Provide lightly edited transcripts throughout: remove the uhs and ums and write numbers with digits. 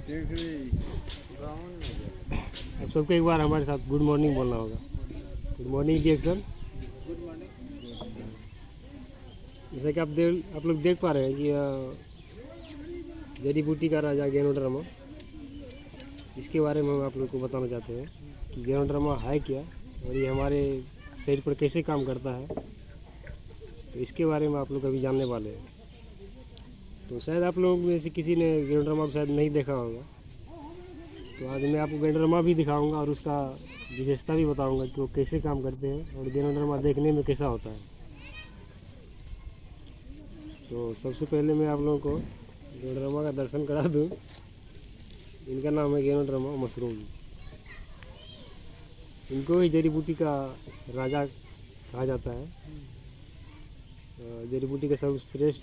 आप सबको एक बार हमारे साथ गुड मॉर्निंग बोलना होगा। Good morning reaction. जैसा कि आप लोग देख पा रहे हैं कि जड़ी बूटी का राजा गैनोड्रामा, इसके बारे में हम आप लोग को बताना चाहते हैं कि गैनोड्रामा है क्या और ये हमारे शरीर पर कैसे काम करता है। तो इसके बारे में आप लोग अभी जानने वाले हैं। तो शायद आप लोग में से किसी ने गैनोड्रामा को शायद नहीं देखा होगा, तो आज मैं आपको गैनोड्रामा भी दिखाऊंगा और उसका विशेषता भी बताऊंगा कि वो कैसे काम करते हैं और गैनोड्रामा देखने में कैसा होता है। तो सबसे पहले मैं आप लोगों को गैनोड्रामा का दर्शन करा दूं। इनका नाम है गैनोड्रामा मशरूम। इनको ही जड़ी बूटी का राजा कहा जाता है। जड़ी बूटी का सर्वश्रेष्ठ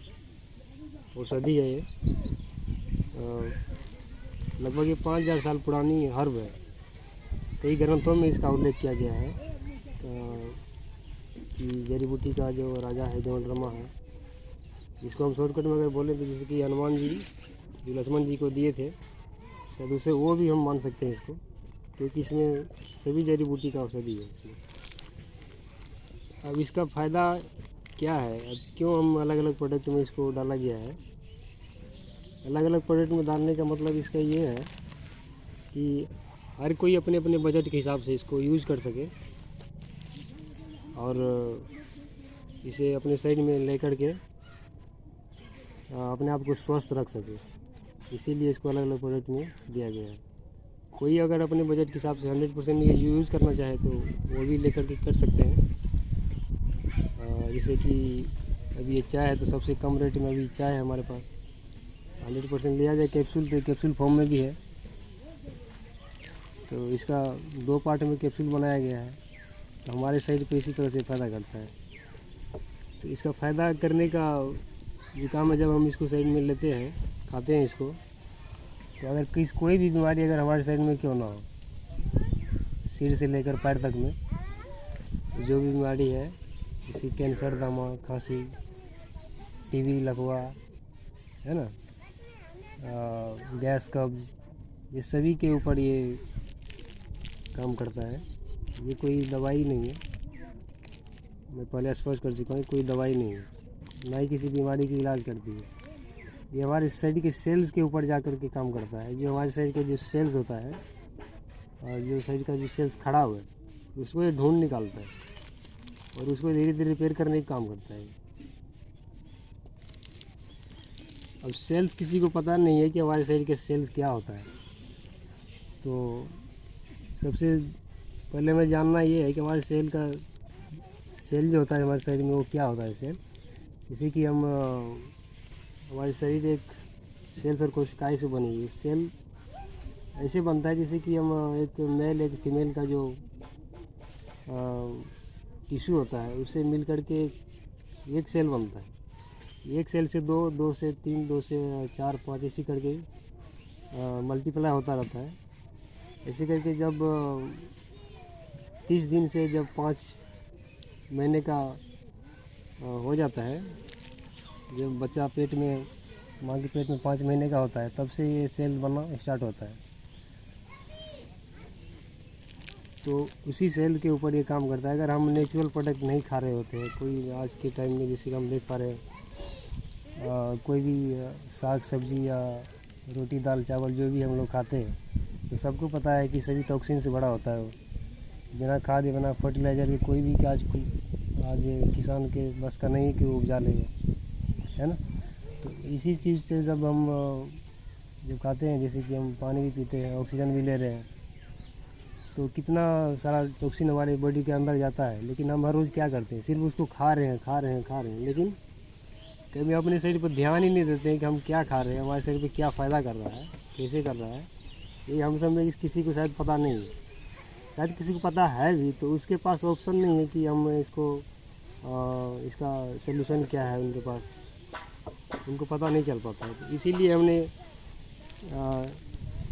औषधि है ये। लगभग ये 5000 साल पुरानी हर्ब है। कई ग्रंथों में इसका उल्लेख किया गया है कि जड़ी बूटी का जो राजा है गैनोड्रामा है, जिसको हम शॉर्टकट में अगर बोलें तो जैसे कि हनुमान जी जो लक्ष्मण जी को दिए थे, शायद उसे वो भी हम मान सकते हैं इसको, क्योंकि इसमें सभी जड़ी बूटी का औषधि है इसमें। अब इसका फ़ायदा क्या है, अब क्यों हम अलग अलग प्रोडक्ट में इसको डाला गया है। अलग अलग प्रोडक्ट में डालने का मतलब इसका ये है कि हर कोई अपने अपने बजट के हिसाब से इसको यूज़ कर सके और इसे अपने शरीर में लेकर के अपने आप को स्वस्थ रख सके। इसीलिए इसको अलग अलग प्रोडक्ट में दिया गया है। कोई अगर अपने बजट के हिसाब से 100% ये यूज़ करना चाहे तो वो भी लेकर के कर सकते हैं। जैसे कि अभी ये चाय है तो सबसे कम रेट में अभी चाय है हमारे पास। 100% लिया जाए कैप्सूल तो कैप्सूल फॉर्म में भी है। तो इसका 2 पार्ट में कैप्सूल बनाया गया है, तो हमारे शरीर पे इसी तरह से फ़ायदा करता है। तो इसका फ़ायदा करने का जो काम है, जब हम इसको शरीर में लेते हैं, खाते हैं इसको, तो अगर कोई भी बीमारी अगर हमारे शरीर में क्यों ना हो, सिर से लेकर पैर तक में जो भी बीमारी है, जैसे कैंसर, दमा, खांसी, टीबी, लकवा, है ना, गैस, कब्ज, ये सभी के ऊपर ये काम करता है। ये कोई दवाई नहीं है, मैं पहले स्पष्ट कर चुका हूँ, कोई दवाई नहीं है, ना ही किसी बीमारी की इलाज करती है। ये हमारे शरीर के सेल्स के ऊपर जा कर के काम करता है। जो हमारे शरीर के जो सेल्स होता है और जो शरीर का जो सेल्स खड़ा हुआ है, उसको ये ढूंढ निकालता है और उसको धीरे धीरे रिपेयर करने का काम करता है। अब सेल्स किसी को पता नहीं है कि हमारे शरीर के सेल्स क्या होता है, तो सबसे पहले मैं जानना ये है कि हमारे सेल जो होता है हमारे शरीर में, वो क्या होता है सेल। जैसे कि हम हमारे शरीर एक सेल्स और कोशिकाएं से बनी हुई। सेल ऐसे बनता है जैसे कि हम एक मेल एक फीमेल का जो टिश्यू होता है उससे मिल कर के एक सेल बनता है। एक सेल से 2, 2 से 3, 2 से 4, 5 ऐसे करके मल्टीप्लाई होता रहता है। ऐसे करके जब 30 दिन से जब 5 महीने का हो जाता है, जब बच्चा पेट में, माँ के पेट में 5 महीने का होता है, तब से ये सेल बनना स्टार्ट होता है। तो उसी सेल के ऊपर ये काम करता है। अगर हम नेचुरल प्रोडक्ट नहीं खा रहे होते हैं, कोई आज के टाइम में जैसे हम देख पा रहे हैं, कोई भी साग सब्जी या रोटी दाल चावल जो भी हम लोग खाते हैं, तो सबको पता है कि सभी टॉक्सिन से भरा होता है। वो बिना खाद या बिना फर्टिलाइज़र के कोई भी आज किसान के बस का नहीं है कि वो उपजा लेगा, है ना। तो इसी चीज़ से जब हम जब खाते हैं, जैसे कि हम पानी भी पीते हैं, ऑक्सीजन भी ले रहे हैं, तो कितना सारा टॉक्सिन हमारे बॉडी के अंदर जाता है। लेकिन हम हर रोज़ क्या करते हैं, सिर्फ उसको खा रहे हैं, लेकिन कभी अपने शरीर पर ध्यान ही नहीं देते हैं कि हम क्या खा रहे हैं, हमारे शरीर पर क्या फ़ायदा कर रहा है, कैसे कर रहा है। ये हम सब में किसी को शायद पता नहीं है। शायद किसी को पता है भी तो उसके पास ऑप्शन नहीं है कि हम इसका सलूशन क्या है, उनके पास उनको पता नहीं चल पाता है। तो इसीलिए हमने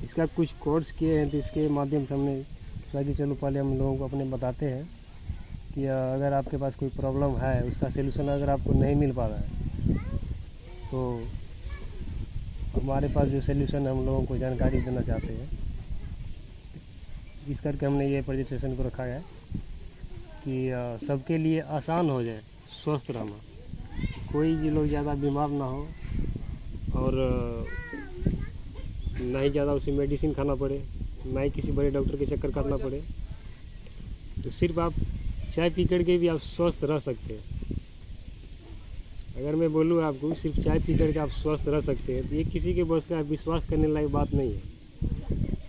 इसका कुछ कोर्स किए हैं, तो इसके माध्यम से हमने सोचा कि चलो पहले हम लोगों को अपने बताते हैं कि अगर आपके पास कोई प्रॉब्लम है, उसका सलूशन अगर आपको नहीं मिल पा रहा है, तो हमारे पास जो सलूशन हम लोगों को जानकारी देना चाहते हैं, इस करके हमने ये प्रेजेंटेशन को रखा है कि सबके लिए आसान हो जाए स्वस्थ रहना, कोई भी लोग ज़्यादा बीमार ना हो और ना ही ज़्यादा उसे मेडिसिन खाना पड़े, ना ही किसी बड़े डॉक्टर के चक्कर काटना पड़े। तो सिर्फ आप चाय पी कर के भी आप स्वस्थ रह सकते हैं। अगर मैं बोलूँ आपको सिर्फ चाय पी कर के आप स्वस्थ रह सकते हैं, तो ये किसी के बस का विश्वास करने लायक बात नहीं है।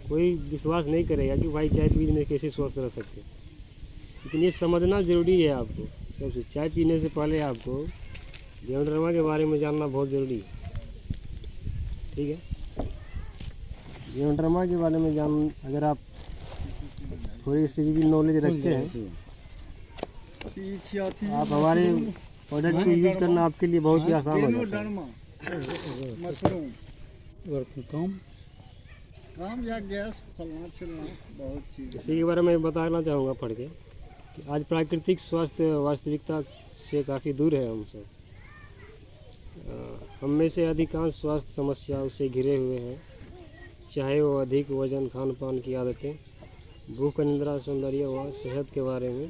कोई विश्वास नहीं करेगा कि भाई चाय पीने कैसे स्वस्थ रह सकते। लेकिन ये समझना ज़रूरी है आपको। सबसे चाय पीने से पहले आपको जीवनरमा के बारे में जानना बहुत ज़रूरी है। ठीक है, जीवनरमा के बारे में अगर आप थोड़ी सी भी नॉलेज रखते हैं, आप हमारे प्रोडक्ट को यूज़ करना आपके लिए बहुत ही आसान हो जाता है। इसी के बारे में बताना चाहूँगा पढ़ के कि आज प्राकृतिक स्वास्थ्य वास्तविकता से काफ़ी दूर है। हम सब हम में से अधिकांश स्वास्थ्य समस्याओं से घिरे हुए हैं, चाहे वो अधिक वजन, खान पान की आदतें, भूख, निद्रा, सौंदर्य व सेहत के बारे में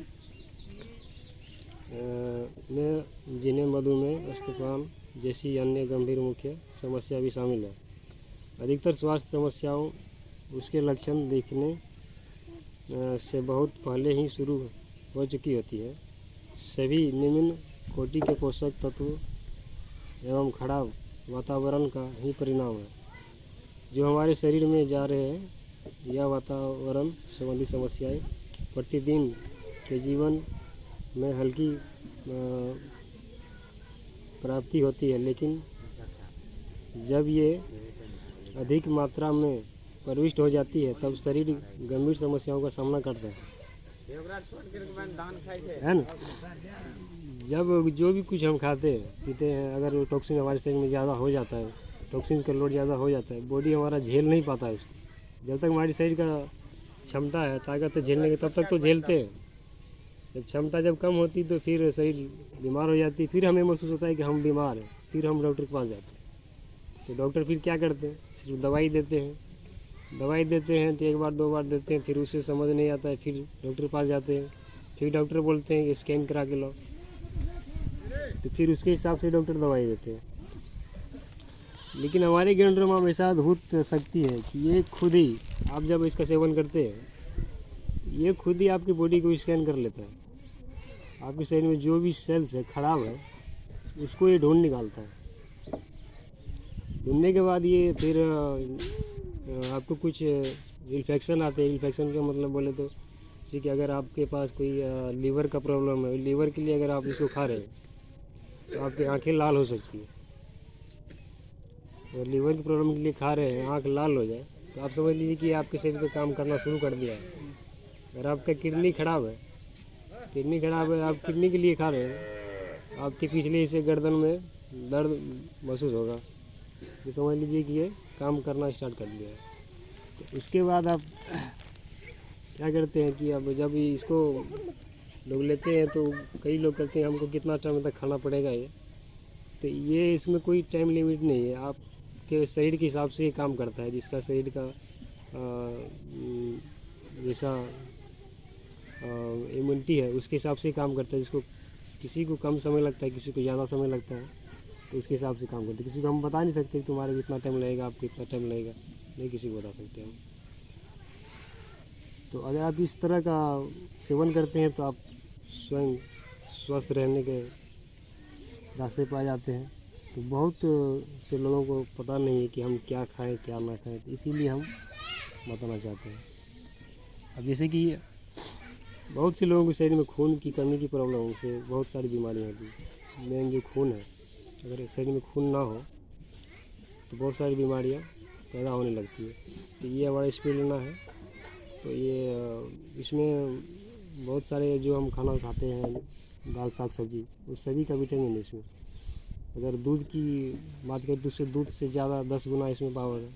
जिन्हें मधुमेह, स्तूपान जैसी अन्य गंभीर मुख्य समस्या भी शामिल है। अधिकतर स्वास्थ्य समस्याओं उसके लक्षण दिखने से बहुत पहले ही शुरू हो चुकी होती है। सभी निम्न कोटि के पोषक तत्व एवं खराब वातावरण का ही परिणाम है जो हमारे शरीर में जा रहे हैं। यह वातावरण संबंधी समस्याएं प्रतिदिन के जीवन में हल्की प्राप्ति होती है, लेकिन जब ये अधिक मात्रा में प्रविष्ट हो जाती है तब शरीर गंभीर समस्याओं का सामना करता है ना। जब जो भी कुछ हम खाते हैं पीते हैं, अगर टॉक्सिन हमारे शरीर में ज़्यादा हो जाता है, टॉक्सिन का लोड ज़्यादा हो जाता है, बॉडी हमारा झेल नहीं पाता है उसको। जब तक हमारी शरीर का क्षमता है, ताकत है झेलने की, तब तक तो झेलते हैं। जब क्षमता जब कम होती तो फिर शरीर बीमार हो जाती, फिर हमें महसूस होता है कि हम बीमार हैं, फिर हम डॉक्टर के पास जाते हैं। तो डॉक्टर फिर क्या करते हैं, सिर्फ दवाई देते हैं। दवाई देते हैं तो एक बार दो बार देते हैं, फिर उससे समझ नहीं आता है, फिर डॉक्टर के पास जाते हैं। फिर डॉक्टर बोलते हैं कि स्कैन करा के लो, तो फिर उसके हिसाब से डॉक्टर दवाई देते हैं। लेकिन हमारे जीवनरमा में ऐसा अद्भुत शक्ति है कि ये खुद ही, आप जब इसका सेवन करते हैं, ये खुद ही आपकी बॉडी को स्कैन कर लेता है। आपके शरीर में जो भी सेल्स है खराब है, उसको ये ढूंढ निकालता है। ढूंढने के बाद ये फिर आपको कुछ इन्फेक्शन आते हैं। इन्फेक्शन का मतलब बोले तो जैसे कि अगर आपके पास कोई लीवर का प्रॉब्लम है, लीवर के लिए अगर आप इसको खा रहे हैं तो आपकी आंखें लाल हो सकती है। और लीवर की प्रॉब्लम के लिए खा रहे हैं, आंख लाल हो जाए, तो आप समझ लीजिए कि आपके शरीर पे काम करना शुरू कर दिया है। अगर आपका किडनी खराब है, आप किडनी के लिए खा रहे हैं, आपके पिछले हिस्से गर्दन में दर्द महसूस होगा, तो समझ लीजिए कि ये काम करना स्टार्ट कर दिया है। तो उसके बाद आप क्या करते हैं कि अब जब इसको लोग लेते हैं तो कई लोग कहते हैं हमको कितना टाइम तक खाना पड़ेगा ये। तो ये इसमें कोई टाइम लिमिट नहीं है, आपके शरीर के हिसाब से ये काम करता है। जिसका शरीर का जैसा इम्यूनिटी है उसके हिसाब से काम करता है। जिसको किसी को कम समय लगता है, किसी को ज़्यादा समय लगता है, तो उसके हिसाब से काम करते हैं। किसी को हम बता नहीं सकते कि तुम्हारे कितना टाइम लगेगा, आपको कितना टाइम लगेगा, नहीं किसी को बता सकते हम। तो अगर आप इस तरह का सेवन करते हैं तो आप स्वयं स्वस्थ रहने के रास्ते पर आ जाते हैं। तो बहुत से लोगों को पता नहीं है कि हम क्या खाएं क्या ना खाएं, तो इसीलिए हम बताना चाहते हैं। अब जैसे कि बहुत से लोगों के शरीर में खून की कमी की प्रॉब्लम से बहुत सारी बीमारियां होती हैं। मेन जो खून है, अगर शरीर में खून ना हो तो बहुत सारी बीमारियां पैदा होने लगती है। तो ये हमारा स्पीड लेना है। तो ये इसमें बहुत सारे जो हम खाना खाते हैं, दाल साग सब्जी, उस सभी का विटामिन है इसमें। अगर दूध की बात करें तो उससे दूध से ज़्यादा 10 गुना इसमें पावर है।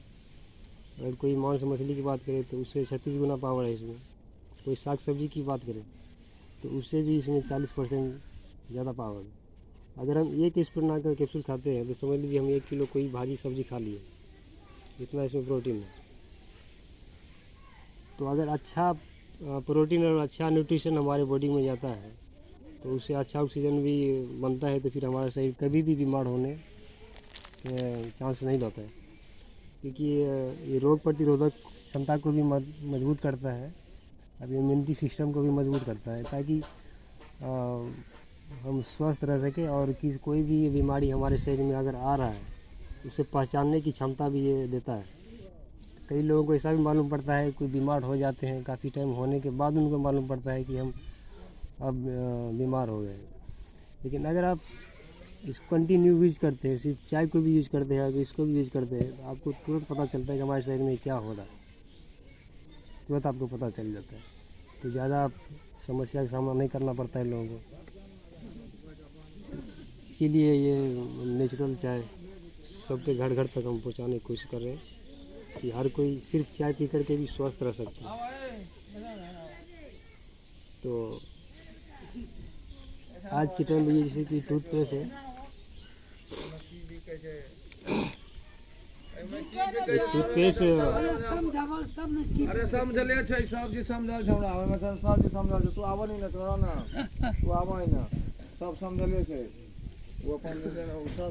अगर कोई मांस मछली की बात करें तो उससे 36 गुना पावर है इसमें। कोई साग सब्जी की बात करें तो उससे भी इसमें 40% ज़्यादा पावर है। अगर हम एक स्पून ना कर कैप्सूल खाते हैं तो समझ लीजिए हम 1 किलो कोई भाजी सब्जी खा लिए। जितना इसमें प्रोटीन है। तो अगर अच्छा प्रोटीन और अच्छा न्यूट्रिशन हमारे बॉडी में जाता है तो उससे अच्छा ऑक्सीजन भी बनता है, तो फिर हमारा शरीर कभी भी बीमार होने के चांस नहीं रहता है, क्योंकि ये रोग प्रतिरोधक क्षमता को भी मजबूत करता है, अब इम्यूनिटी सिस्टम को भी मजबूत करता है, ताकि हम स्वस्थ रह सकें और कोई भी बीमारी हमारे शरीर में अगर आ रहा है उसे पहचानने की क्षमता भी ये देता है। कई लोगों को ऐसा भी मालूम पड़ता है, कोई बीमार हो जाते हैं, काफ़ी टाइम होने के बाद उनको मालूम पड़ता है कि हम अब बीमार हो गए। लेकिन अगर आप इसको कंटिन्यू यूज करते हैं, सिर्फ चाय को भी यूज करते हैं, अगर इसको भी यूज करते हैं, तो आपको तुरंत पता चलता है कि हमारे शरीर में क्या हो रहा है, तुरंत आपको पता चल जाता है। तो ज़्यादा समस्या का सामना नहीं करना पड़ता है लोगों को। इसीलिए ये नेचुरल चाय सबके घर घर तक हम पहुँचाने की कोशिश कर रहे हैं कि हर कोई सिर्फ चाय पी करके भी स्वस्थ रह सकता है। तो आज के टाइम में जैसे कि टूथपेस्ट है, टूथपेस्ट अरे समझले छै, सब चीज समझल छै हमरा, ओहिमे सब चीज समझल छै। तू आबऽ नहीं ना, तोरा ना तू आबऽ ही ना, सब समझले छै। वो अपन सब